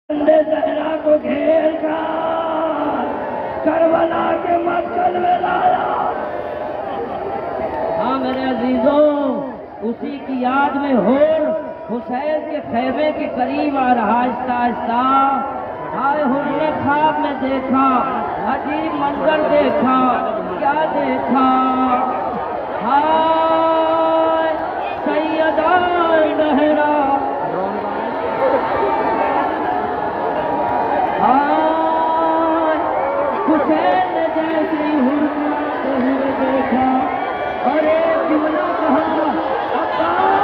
सहरा को घेर कर करबला के मस्जिद में लाया। हाँ मेरे अजीजों, उसी की याद में होर हुसैन के खैमे के करीब आ रहा आहिस्ता आहिस्ता। हाय हुर ने ख्वाब में देखा, अजीब मंजर देखा। क्या देखा? हाय सैयदा लहरा, हाय हुसैन ने जैसी हुर्राते हुए देखा और एक जुमला कहा, अब्बास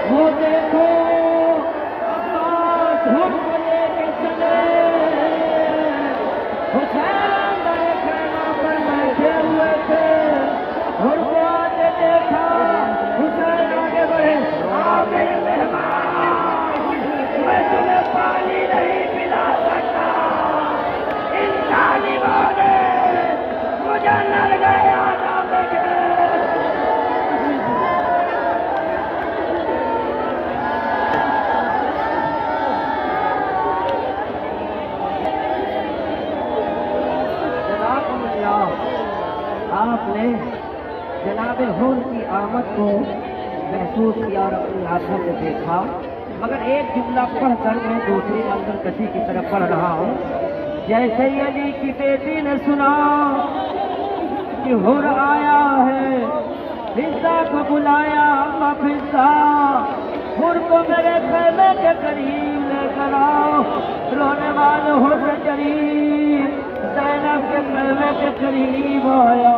वो देखो अब्बास हुक्म लेके चले। हुसैन बड़े खैमा पर बैठे हुए थे। उनको आते देखा, हुसैन आगे बढ़े। आओ मेरे मेहमान, मैं तुम्हें पानी नहीं पिला सकता। इन जालिमों ने मुझे लड़ गए आजाद के। आपने जनाबे हुर की आमद को महसूस किया और अपनी आंखों से देखा, मगर एक जुमला पढ़कर मैं दूसरी मंजर कशी की तरफ पढ़ रहा हूँ। जैसे अली की बेटी ने सुना कि हुर आया है, हिस्सा को बुलाया हिस्सा, हुर को मेरे खैमे के करीब लेकर आओ। रोने वाले हुर करीब ज़ैनब के खैमे के करीब आया।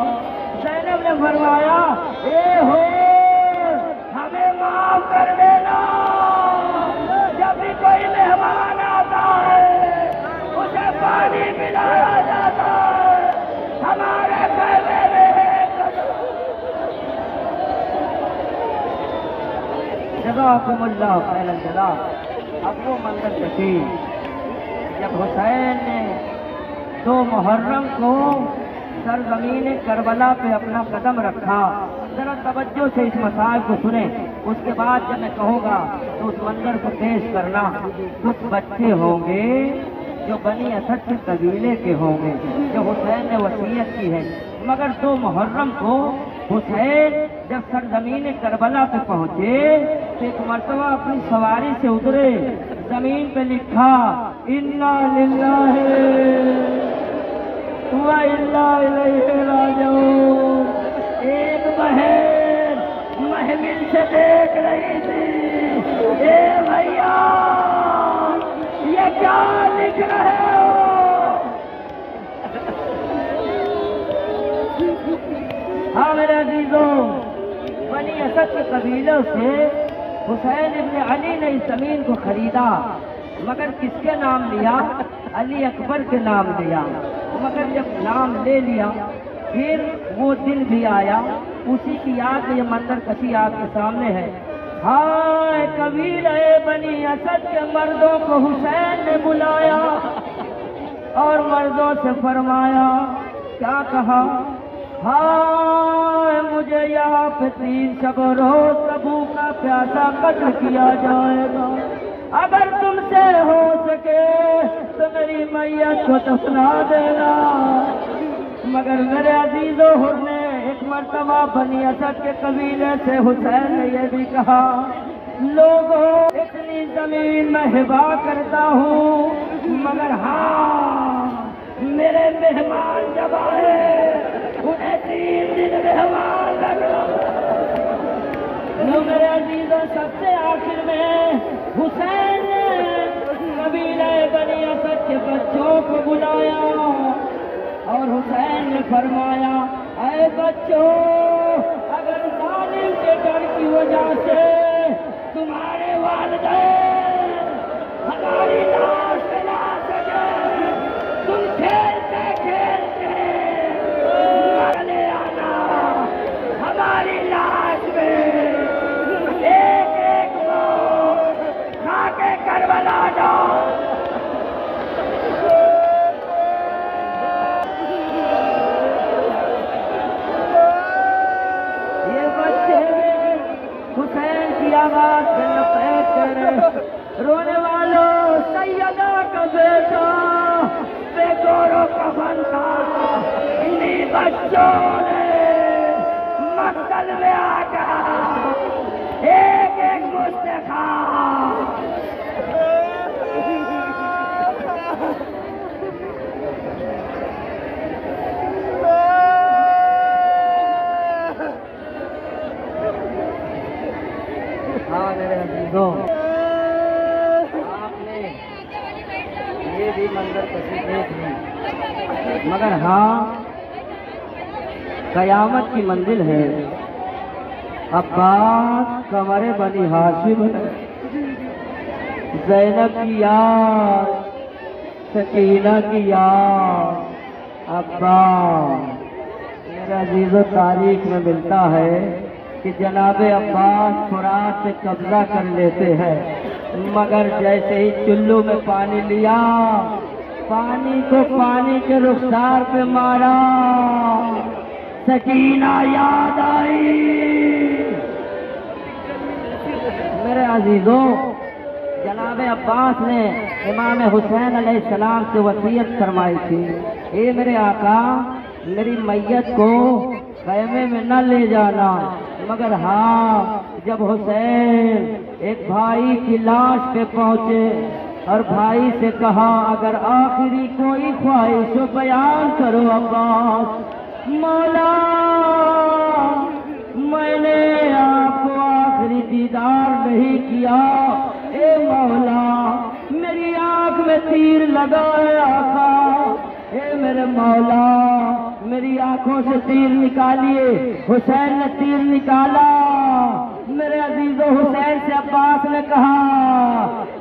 ज़ैनब ने फरमाया, ए हो हमें माफ कर देना। जब भी कोई मेहमान आता है उसे पानी पिलाया जाता है। हमारे खैमे में जज़ाकुमुल्लाह खैरल जज़ा। अब वो मंजर कशी जब हुसैन ने 2 मुहर्रम को सरजमीन करबला पे अपना कदम रखा। जरा तवज्जो से इस मसाइल को सुने, उसके बाद जब मैं कहूँगा तो उस मंजर को पेश करना। कुछ बच्चे होंगे जो बनी असद के कबीले के होंगे, जो हुसैन ने वसीयत की है। मगर 2 मुहर्रम को हुसैन जब सरजमीन करबला पे पहुँचे तो एक मर्तबा अपनी सवारी से उतरे। जमीन पे लिखा, इन्ना लिल्लाहि व इन्ना इलैहि राजिऊन। एक बहन महमिल से देख रही थी, ए भैया ये क्या लिख रहे हो? हाँ मेरे अजीजों, बनी असद के कबीलों से हुसैन इब्न अली ने इस जमीन को खरीदा, मगर किसके नाम लिया? अली अकबर के नाम लिया। मगर जब नाम ले लिया फिर वो दिन भी आया, उसी की याद में ये मंजर कशी आपके सामने है। हाय कबीले बनी असद के मर्दों को हुसैन ने बुलाया और मर्दों से फरमाया, क्या कहा? हाय मुझे यहाँ पे 3 शब रोज तबूक का प्यासा कत्ल किया जाएगा। अगर तुमसे हो सके तो मेरी मैयत को दफना देना। मगर मेरे अजीजों, हुर ने एक मर्तबा बनी असद के कबीले से हुसैन ने यह भी कहा, लोगों इतनी जमीन मैं हिबा करता हूँ, मगर हाँ मेरे मेहमान जब आए उन्हें 3 दिन मेहमान लगना। मेरे अजीजों, सबसे आखिर में हुसैन ने कबीले बनी असद के बच्चों को बुलाया और हुसैन ने फरमाया, ऐ बच्चों, अगर जालिम के डर की वजह से तुम्हारे वालिदैन हमारी लाश पे ला सके, तुम खेलते खेलते मरने आना हमारी लाश में एक एक को खा के करबला जाओ। ये बच्चे हुसैन की आवाज पे लपेट कर रोने वालों, सैयदा का बेटा बेगौरों का बनता, इन्हीं बच्चों ने मक्तल में आकर एक एक मुझसे खा। हाँ मेरे अजीजों, आपने ये भी मंजर कशी देख ली, मगर हाँ कयामत की मंजिल है। अब्बास कमरे बनी हाशिम, ज़ैनब की याद, सकीना की याद। अब्बास मेरे अजीजों, तारीख में मिलता है कि जनाबे अब्बास फुरात से कब्जा कर लेते हैं, मगर जैसे ही चुल्लू में पानी लिया, पानी को पानी के रुखसार पे मारा, सकीना याद आई। मेरे अजीजों, जनाबे अब्बास ने इमाम हुसैन अलैहिस्सलाम से वसीयत फरमाई थी, ए मेरे आका, मेरी मैयत को खैमे में न ले जाना, मगर हाँ जब हुसैन एक भाई की लाश पे पहुंचे और भाई से कहा, अगर आखिरी कोई ख्वाहिश हो बयान करो अब्बास। मौला, मैंने आपको आखिरी दीदार नहीं किया, ए मौला, मेरी आंख में तीर लगाया था, ए मेरे मौला, मेरी आंखों से तीर निकालिए। हुसैन ने तीर निकाला। मेरे अजीजों, हुसैन से अब्बास ने कहा,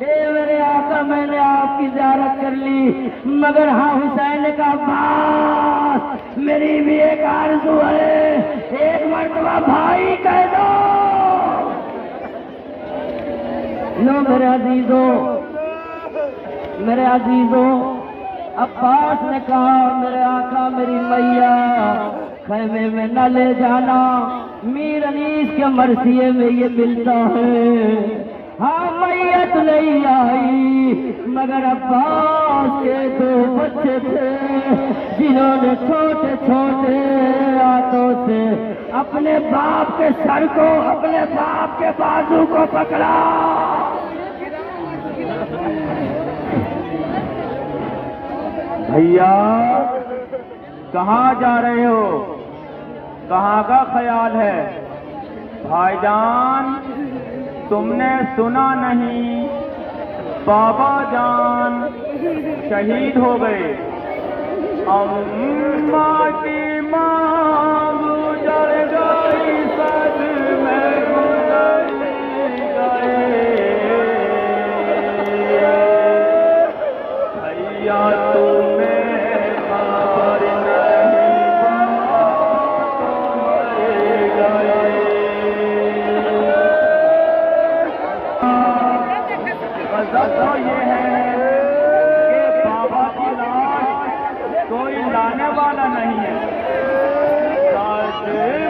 ए मेरे आका, मैंने आपकी ज़ियारत कर ली, मगर हाँ हुसैन ने कहा, अब्बास मेरी भी एक आरज़ू है, एक मर्तबा भाई कह दो। लो मेरे अजीजों, मेरे अजीजों, अब्बास ने कहा, मेरे आका, मेरी मैया खैमे में न ले जाना, मीर अनीस के मरसिए में ये मिलता है। हाँ मैयत नहीं आई, मगर अब्बास के दो बच्चे थे जिन्होंने छोटे छोटे हाथों से अपने बाप के सर को, अपने बाप के बाजू को पकड़ा। भैया कहाँ जा रहे हो? कहाँ का ख्याल है? भाईजान, तुमने सुना नहीं, बाबा जान शहीद हो गए। अम्मा की मांग उजड़ गई, सद में गुजर गए। भैया तो ये है कि बाबा की लाश कोई लाने वाला नहीं है।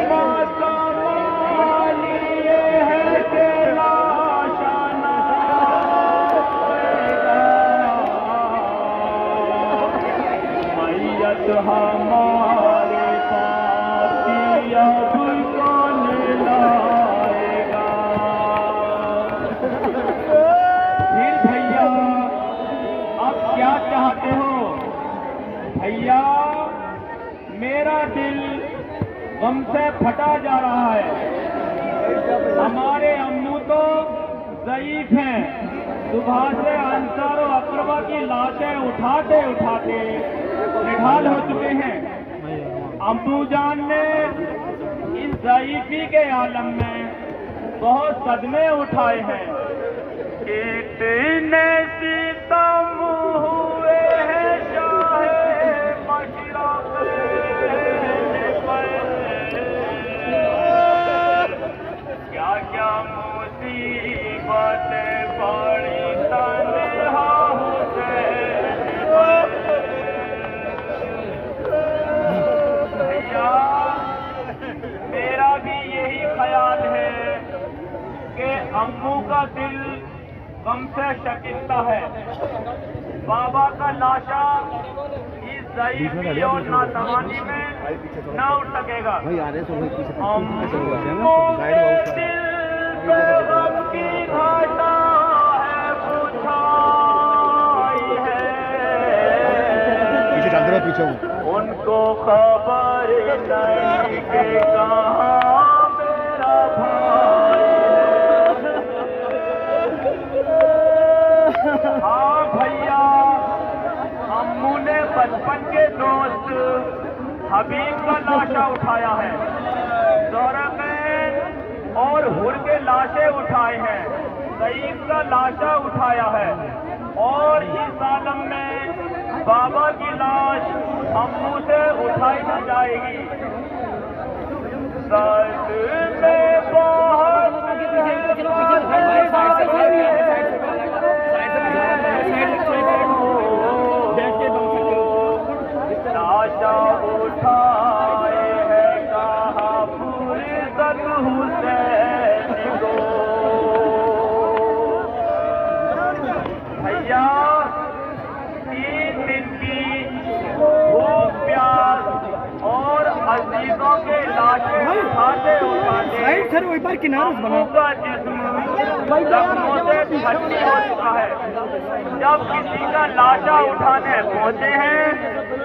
माता माली ये है कि लाश आना मैयत हमारे पास की अब कौन लाएगा। क्या चाहते हो भैया? मेरा दिल गम से फटा जा रहा है। हमारे अम्मू तो ज़ईफ हैं, सुबह से अंसार और अकरबा की लाशें उठाते उठाते निढाल हो चुके हैं। अम्बू जान ने इस ज़ईफ़ी के आलम में बहुत सदमे उठाए हैं। इतने सितम हुए हैं शाहे मशरक़ पर, क्या क्या मुसीबतें पड़ी तन्हा हुसैन पर। भैया मेरा भी यही ख्याल है कि अम्मू का दिल गम से शकिस्ता है। बाबा का लाशा इस ज़ईफ़ी और नातवानी में न उठ सकेगा। अम्मू के दिल पे गम की घाटा है बुझाई है, उनको खबर नहीं कि कहाँ मेरा भाई है। हाँ भैया, अम्मू ने बचपन के दोस्त हबीब का लाशा उठाया है, ज़ौरक़ैन और हुर के लाशें उठाए हैं, सईद का लाशा उठाया है, और इस आलम में बाबा की लाश अम्मू से उठाई न जाएगी। दर्द में बहुत लाशा उठाए है कहा फुर्सत हुसैन को। भैया 3 दिन की भूख प्यास और अजीजों के लाशें उठाते उठाते अम्मू का जिस्म जख्मों से भर्ती हो चुका है। जब किसी का लाशा उठाने पहुंचे हैं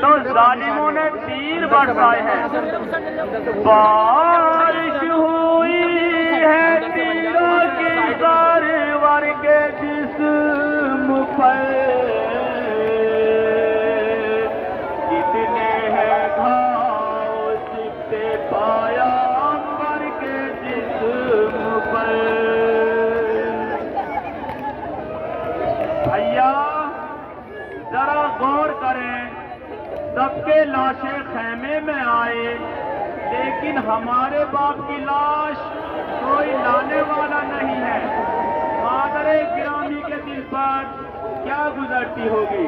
तो जालिमों ने तीर बरसाए हैं। बारिश हुई है तीरों की ज़रवर के जिस्म पर, कितने हैं घाव सिपटे पाया अंबर के जिस्म पर। भैया जरा गौर करें, सबके लाशें खैमे में आए, लेकिन हमारे बाप की लाश कोई लाने वाला नहीं है। मादरे गिरामी के दिल पर क्या गुजरती होगी।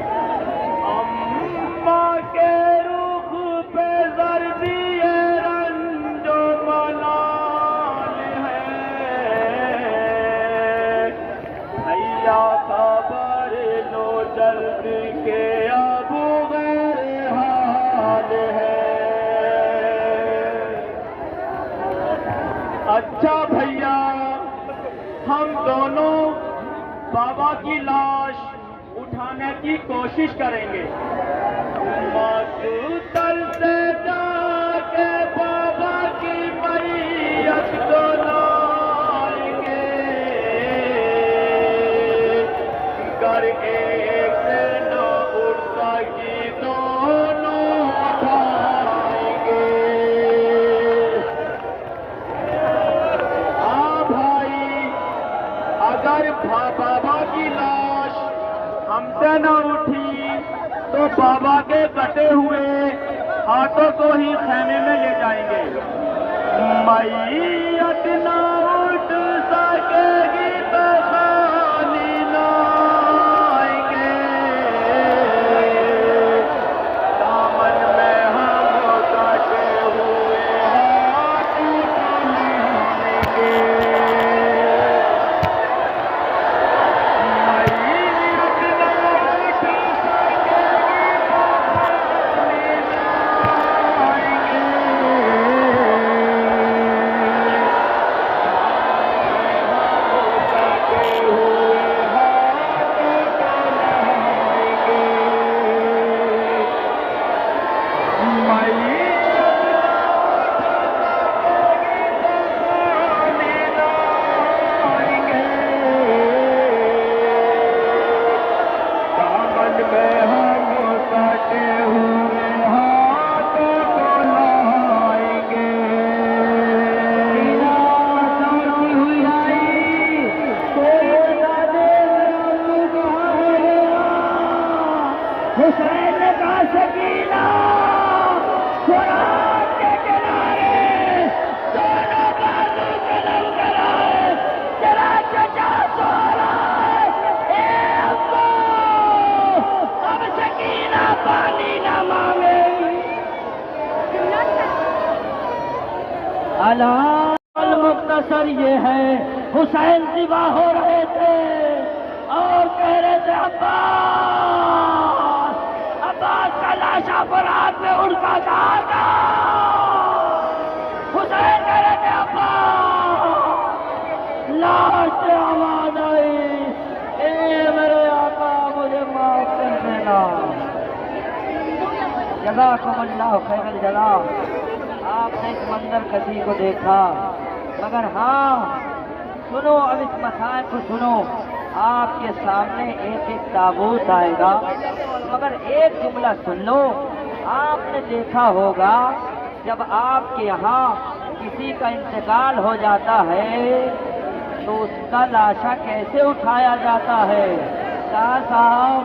अम्मा के रुख पे ज़र्दी रंजो मलाल है, भैया खबर लो जल्द के अबू गैर हाल है। अच्छा भैया, हम दोनों बाबा की लाश उठाने की कोशिश करेंगे। मासूतल से जाके बाबा की मैयत को लाएंगे, कर एक से न उठ सकी दोनों उठाएंगे। हाँ भाई, अगर बाबा की लाश हमसे न उठी तो बाबा के कटे हुए हाथों को ही खैमे में ले जाएंगे। मैयत न उठ सकेगी तो खाली लाएंगे, दामन में हम कटे हुए हाथ लेंगे। हुसैन का सकीना कुरान के किनारे दोनों बाजू कलम कराए, जरा चचा सो रहा है, ए अब्बू अब सकीना पानी न मांगे। अलाल मुख्तसर ये है, हुसैन सिवा हो रहे थे और कह रहे थे अब्बास, अब्बास का लाशा पर हाथ में उड़ता था। हुसैन कह रहे थे अब्बास, लाश से आवाज आई, ए मेरे आका मुझे माफ कर देना। जज़ाकुमुल्लाह खैरल जज़ा। आपने इस मंजर कशी को देखा, मगर हाँ सुनो, अब इस मसाइल को सुनो। आपके सामने एक एक ताबूत आएगा, मगर एक जुमला सुन लो। आपने देखा होगा जब आपके यहाँ किसी का इंतकाल हो जाता है तो उसका लाशा कैसे उठाया जाता है। कहा साहब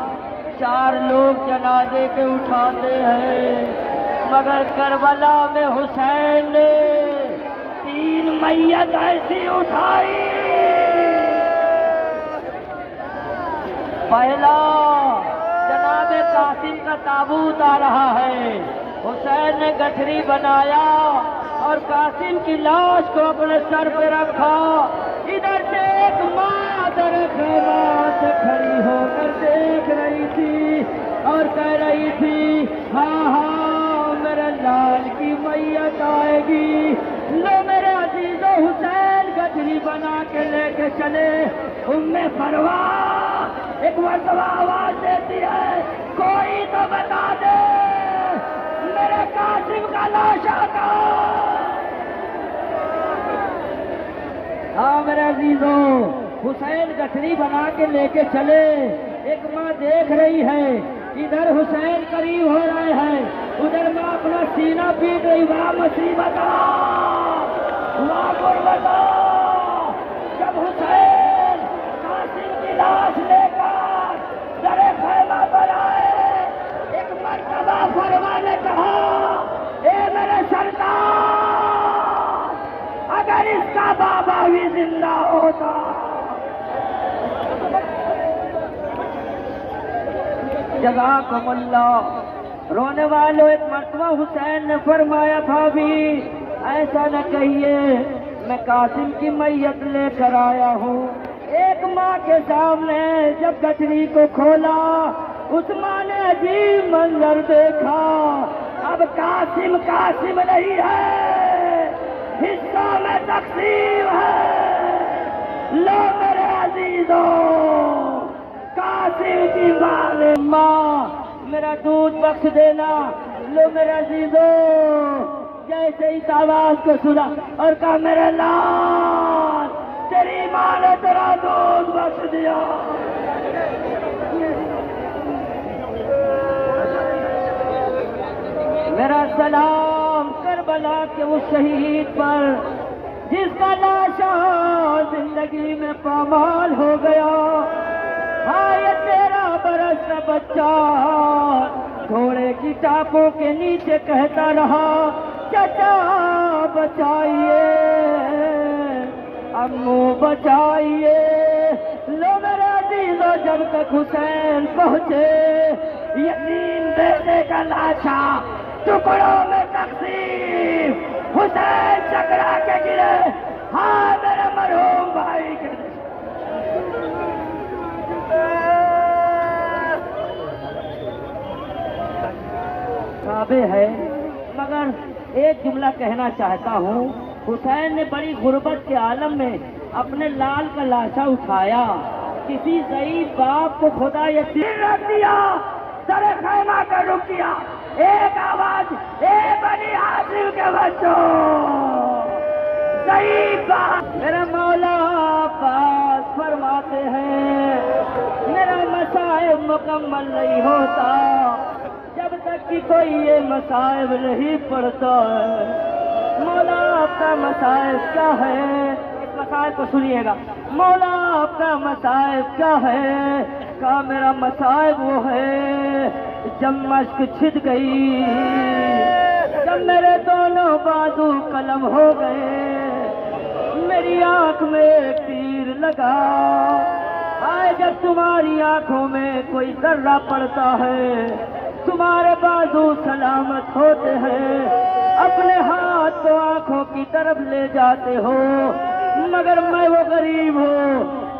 4 लोग जनाजे के उठाते हैं, मगर करबला में हुसैन ने 3 मैयत ऐसी उठाई। पहला जनाबे कासिम का ताबूत आ रहा है, हुसैन ने गठरी बनाया और कासिम की लाश को अपने सर पे रखा। इधर से एक माँ दरख्त खड़ी होकर देख रही थी और कह रही थी, हाँ हाँ मेरे लाल की मैयत आएगी। लो मेरे अजीजो, हुसैन गठरी बना के लेके चले। उम्मे फरवा एक मरतबा आवाज देती है, कोई तो बता दे मेरे कासिम का लाशा कहाँ। हाँ मेरे अजीजों, हुसैन गठरी बना के लेके चले। एक माँ देख रही है, इधर हुसैन करीब हो रहे हैं, उधर माँ अपना सीना पीट रही। वाह मुसीबत, वाह गुर्बत। जब हुसैन कासिम की लाश लेकर दरे खैमा पर आए, एक मर्तबा फरमा ने कहा, ए मेरे सरदार, अगर इसका बाबा भी जिंदा होता। जज़ाकुमुल्लाह। रोने वालों, एक मर्तबा हुसैन ने फरमाया, भाभी ऐसा न कहिए, मैं कासिम की मैयत लेकर आया हूँ। एक माँ के सामने जब गठरी को खोला, उस माँ ने अजीब मंजर देखा। अब कासिम कासिम नहीं है, हिस्सा में तकसीम है। लो मेरे अजीजों, कासिम की माँ मेरा दूध बख्श देना। लो मेरे अजीजों, जैसे इस आवाज को सुना और कहा, मेरे लाल तेरी माँ ने तेरा दूध बख्श दिया। मेरा सलाम करबला के उस शहीद पर जिसका लाशा जिंदगी में पामाल हो गया। हाँ ये 13 बरस का बच्चा घोड़े की टापों के नीचे कहता रहा, चचा बचाइए, अम्मू बचाइए। लो मेरे अजीजों, जब तक हुसैन पहुंचे, यतीम बेटे का लाशा टुकड़ों में तकसीम, हुसैन चकरा के गिरे। हाँ मेरे मरहूम भाई के काबे है, मगर एक जुमला कहना चाहता हूँ। हुसैन ने बड़ी गुर्बत के आलम में अपने लाल का लाशा उठाया। किसी ज़ईफ बाप को खुदा यतीम रख दिया, सरे खैमा कर रुक किया। एक आवाज, ए बनी हासिम के बच्चों, ज़ईफ बाप। मेरा मौला पास फरमाते हैं, मेरा मसाइब मुकम्मल नहीं होता जब तक कि कोई ये मसाइब नहीं पढ़ता है। मौला आपका मसाइब क्या है? इस मसाइब को सुनिएगा। मौला आपका मसाइब क्या है? कहा मेरा मसाइब वो है जब मश्क छिद गई, जब मेरे दोनों बाजू कलम हो गए, मेरी आंख में एक तीर लगा। आए जब तुम्हारी आंखों में कोई जर्रा पड़ता है, तुम्हारे बाजू सलामत होते हैं, अपने हाथ को आंखों की तरफ ले जाते हो, मगर मैं वो गरीब हूँ,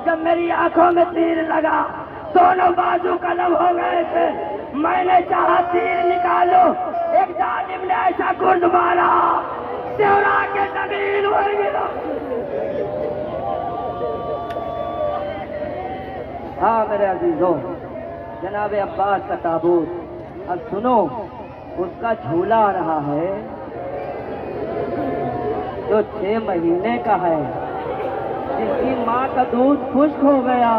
जब मेरी आंखों में तीर लगा, दोनों बाजू कलम हो गए थे, मैंने चाहा तीर निकालो, एक जालिम ने ऐसा गुर्द मारा, सेवरा के जमीन भर गिरा। हाँ मेरे अजीजों, जनाब अब्बास का ताबूत, अब सुनो, उसका झूला आ रहा है जो 6 महीने का है, जिसकी माँ का दूध खुश्क हो गया,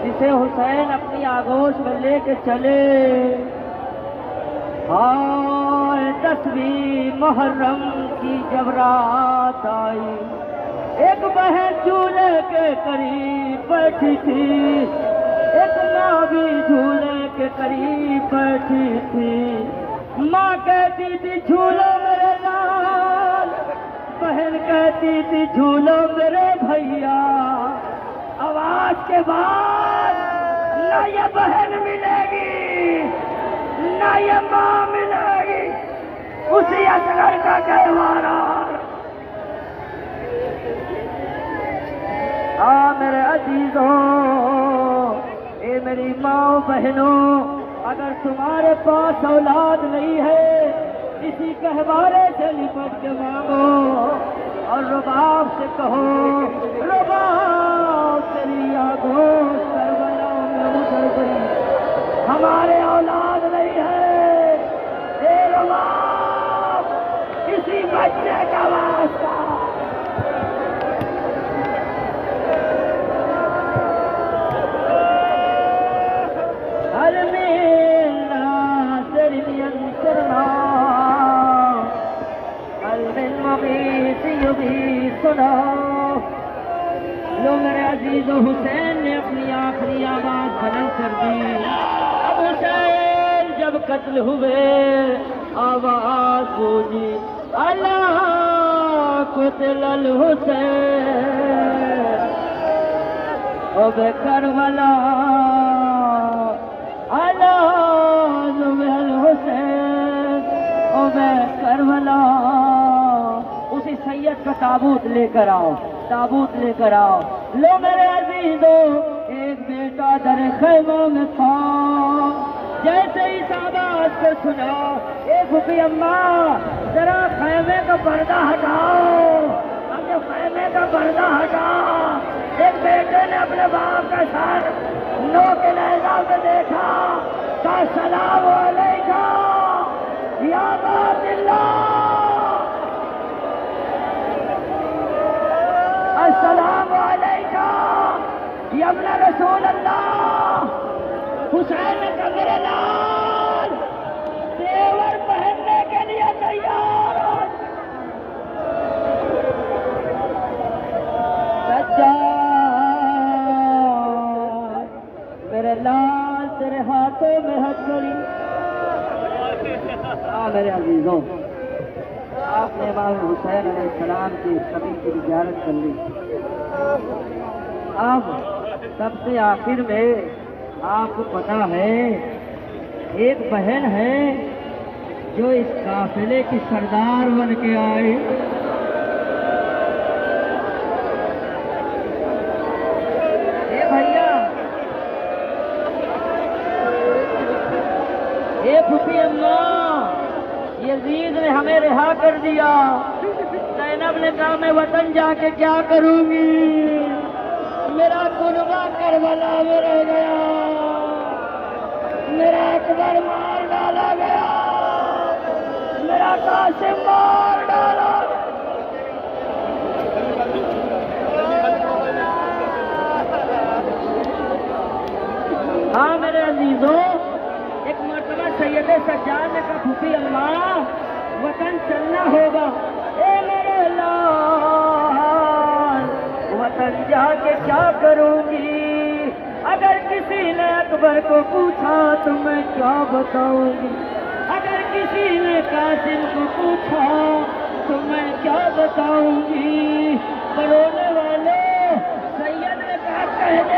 जिसे हुसैन अपनी आगोश में लेके चले। हाँ 10वीं मुहर्रम की जब रात आई, एक बहन झूले के करीब बैठी थी, एक माँ भी झूले के करीब बैठी थी। माँ कहती थी झूलो मेरे लाल, बहन कहती थी झूलो मेरे भैया। आवाज के बाद न ये बहन मिलेगी न ये माँ मिलेगी, उसी असगर का कहवारा। मेरे अजीजों, ए मेरी माँ बहनों, अगर तुम्हारे पास औलाद नहीं है, इसी कहवारे से लिपट के मांगो और रुबाब से कहो, रुबाब तेरी आगोश करबला में उतर गई, हमारे औलाद नहीं है, ए रुबाब किसी बच्चे का वास्ता। सुनो लो मेरे अजीजों, हुसैन ने अपनी आखिरी आवाज बुलंद कर दी। अब हुसैन जब कत्ल हुए, आवाज गूंजी, अल्लाह कुतल हुसैन, ओ बे करबला, अल्लाह जुबल हुसैन, ओ बे करबला। उसी सैयद का ताबूत लेकर आओ, ताबूत लेकर आओ। लो मेरे अजीजों, एक बेटा दर खैमों में था, जैसे ही आवाज को सुना, ए फूफी अम्मा जरा खैमे का पर्दा हटाओ, अब जो खैमे का पर्दा हटा, एक बेटे ने अपने बाप का सर नो के लहजा में देखा, का सलाम अलैकुम या बातिल्लाह, अस्सलाम अलैकुम या इब्न रसूल अल्लाह। हुसैन ने कहा मेरे लाल तेवर पहनने के लिए तैयार हो। मेरे लाल तेरे हाथों में हथकड़ी। मेरे अजीजों, आपने इमाम हुसैन अलैहिस्सलाम की कब्र की ज़ियारत कर ली। अब सबसे आखिर में आपको पता है, एक बहन है जो इस काफिले की सरदार बन के आई। भैया, ये फूफी अम्मा, यजीद ने हमें रिहा कर दिया। ज़ैनब ने कहा मैं वतन जाके क्या करूंगी, मेरा कुर्बा करबला में रह गया, मेरा अकबर मार डाला गया, मेरा कासिम मार डाला। हाँ मेरे अजीजों, एक मर्तबा सैयद सज्जाद ने कहा फूफी अम्मा वतन चलना होगा। ए मेरे लाल वतन जाके क्या करूंगी, अगर किसी ने अकबर को पूछा तो मैं क्या बताऊंगी, अगर किसी ने कासिम को पूछा तो मैं क्या बताऊंगी। बरोने वाले सैयद ने कहा कह दे